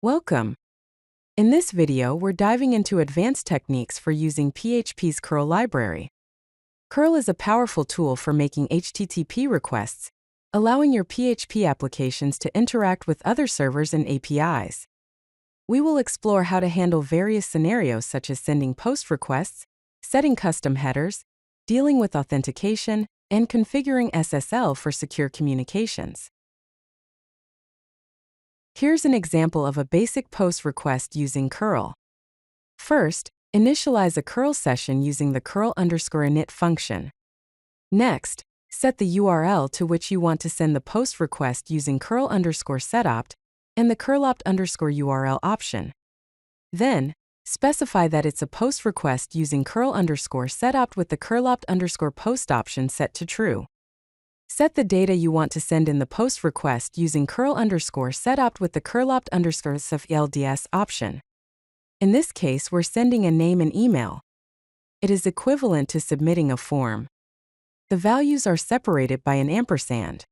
Welcome! In this video, we're diving into advanced techniques for using PHP's cURL library. cURL is a powerful tool for making HTTP requests, allowing your PHP applications to interact with other servers and APIs. We will explore how to handle various scenarios such as sending post requests, setting custom headers, dealing with authentication, and configuring SSL for secure communications. Here's an example of a basic post request using cURL. First, initialize a cURL session using the cURL_init function. Next, set the URL to which you want to send the post request using cURL_setopt and the cURL_URL option. Then, specify that it's a post request using cURL_setopt with the cURL_post option set to true. Set the data you want to send in the post request using cURL_setopt with the cURL_SSL option. In this case, we're sending a name and email. It is equivalent to submitting a form. The values are separated by an ampersand.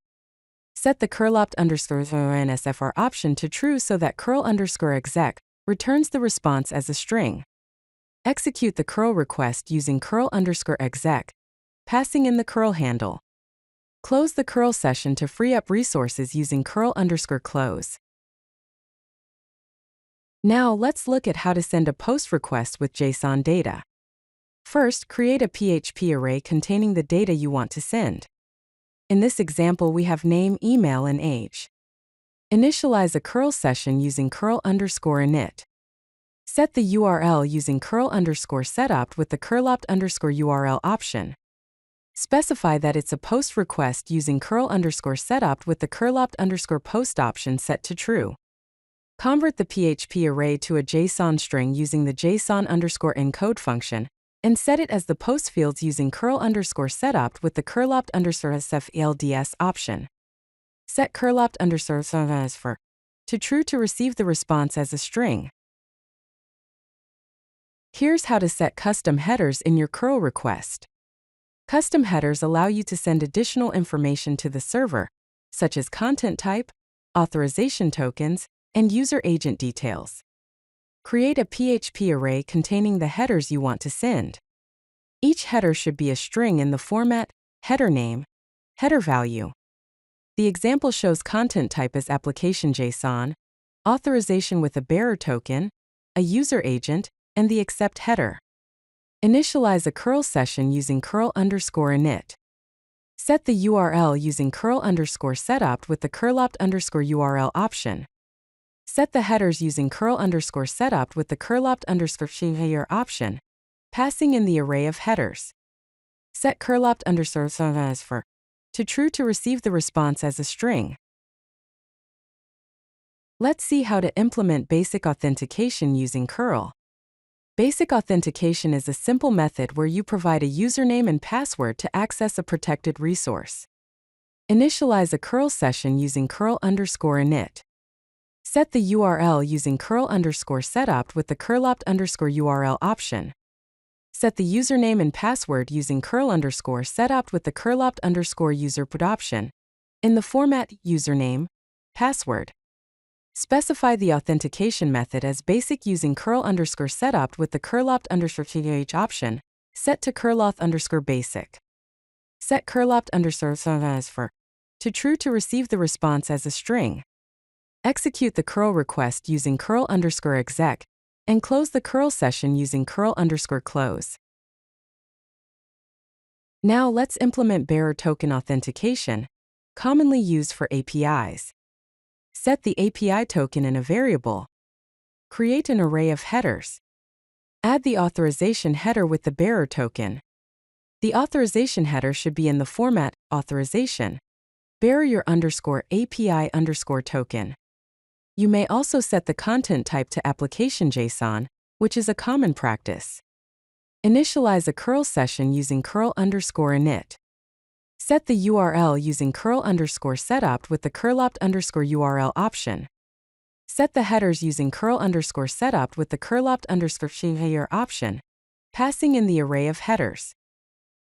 Set the cURL_NSFR option to true so that cURL_exec returns the response as a string. Execute the cURL request using cURL_exec, passing in the cURL handle. Close the cURL session to free up resources using cURL_close. Now let's look at how to send a post request with JSON data. First, create a PHP array containing the data you want to send. In this example, we have name, email, and age. Initialize a cURL session using cURL_init. Set the URL using cURL_setopt with the cURL_URL option. Specify that it's a post request using cURL_setopt with the cURL_post option set to true. Convert the PHP array to a JSON string using the JSON_encode function, and set it as the post fields using cURL_setopt with the cURL_SSL option. Set cURL_SSL to true to receive the response as a string. Here's how to set custom headers in your cURL request. Custom headers allow you to send additional information to the server, such as content type, authorization tokens, and user agent details. Create a PHP array containing the headers you want to send. Each header should be a string in the format header name, header value. The example shows content type as application JSON, authorization with a bearer token, a user agent, and the accept header. Initialize a cURL session using cURL_init. Set the URL using cURL_setopt with the cURL_URL option. Set the headers using cURL_setopt with the cURL_header option, passing in the array of headers. Set cURL_SSL to true to receive the response as a string. Let's see how to implement basic authentication using cURL. Basic authentication is a simple method where you provide a username and password to access a protected resource. Initialize a cURL session using cURL_init. Set the URL using cURL_setopt with the cURL_URL option. Set the username and password using cURL_setopt with the cURL_user option, in the format username, password. Specify the authentication method as basic using cURL_setopt with the cURL_th option, set to cURL_basic. Set cURL_SSL to true to receive the response as a string. Execute the cURL request using cURL_exec, and close the cURL session using cURL_close. Now let's implement bearer token authentication, commonly used for APIs. Set the API token in a variable. Create an array of headers. Add the authorization header with the bearer token. The authorization header should be in the format authorization, bearer your API token. You may also set the content type to application JSON, which is a common practice. Initialize a cURL session using cURL_init. Set the URL using cURL_setopt with the cURL_URL option. Set the headers using cURL_setopt with the cURL_header option, passing in the array of headers.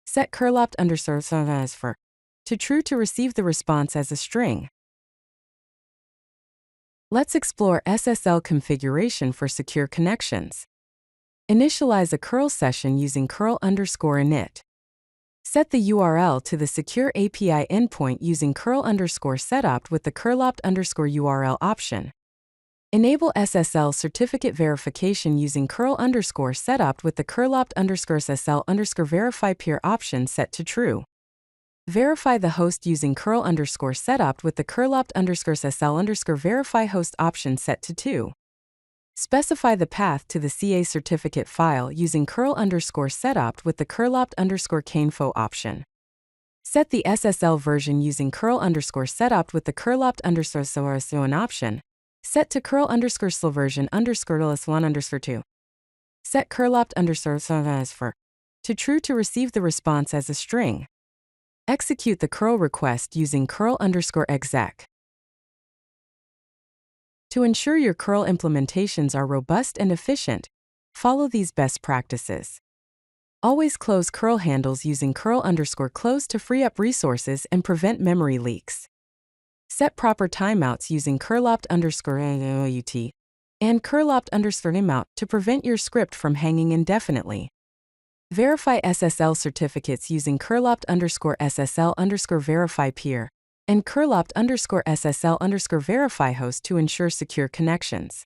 Set cURL_SSL to true to receive the response as a string. Let's explore SSL configuration for secure connections. Initialize a curl session using curl_init. Set the URL to the secure API endpoint using curl_setup with the curl_URL option. Enable SSL certificate verification using curl_setup with the curl_SSL_verify peer option set to true. Verify the host using curl_setup with the curl_SSL_verify host option set to 2. Specify the path to the CA certificate file using curl_setup with the curl_canfo option. Set the SSL version using curl_setup with the curl_SSL option. Set to curl_SL version _1_2. Set curl_SL for to true to receive the response as a string. Execute the curl request using curl_exec. To ensure your curl implementations are robust and efficient, follow these best practices. Always close curl handles using curl_close to free up resources and prevent memory leaks. Set proper timeouts using curl_out and curl_timeout to prevent your script from hanging indefinitely. Verify SSL certificates using curl_SSL_verify peer and curl_SSL_verify host to ensure secure connections.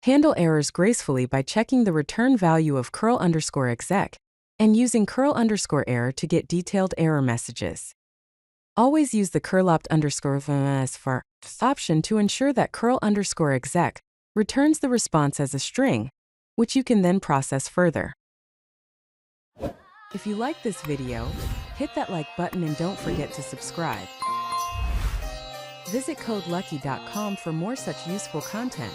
Handle errors gracefully by checking the return value of curl_exec and using curl_error to get detailed error messages. Always use the curl_for option to ensure that curl_exec returns the response as a string, which you can then process further. If you like this video, hit that like button and don't forget to subscribe. Visit codelucky.com for more such useful content.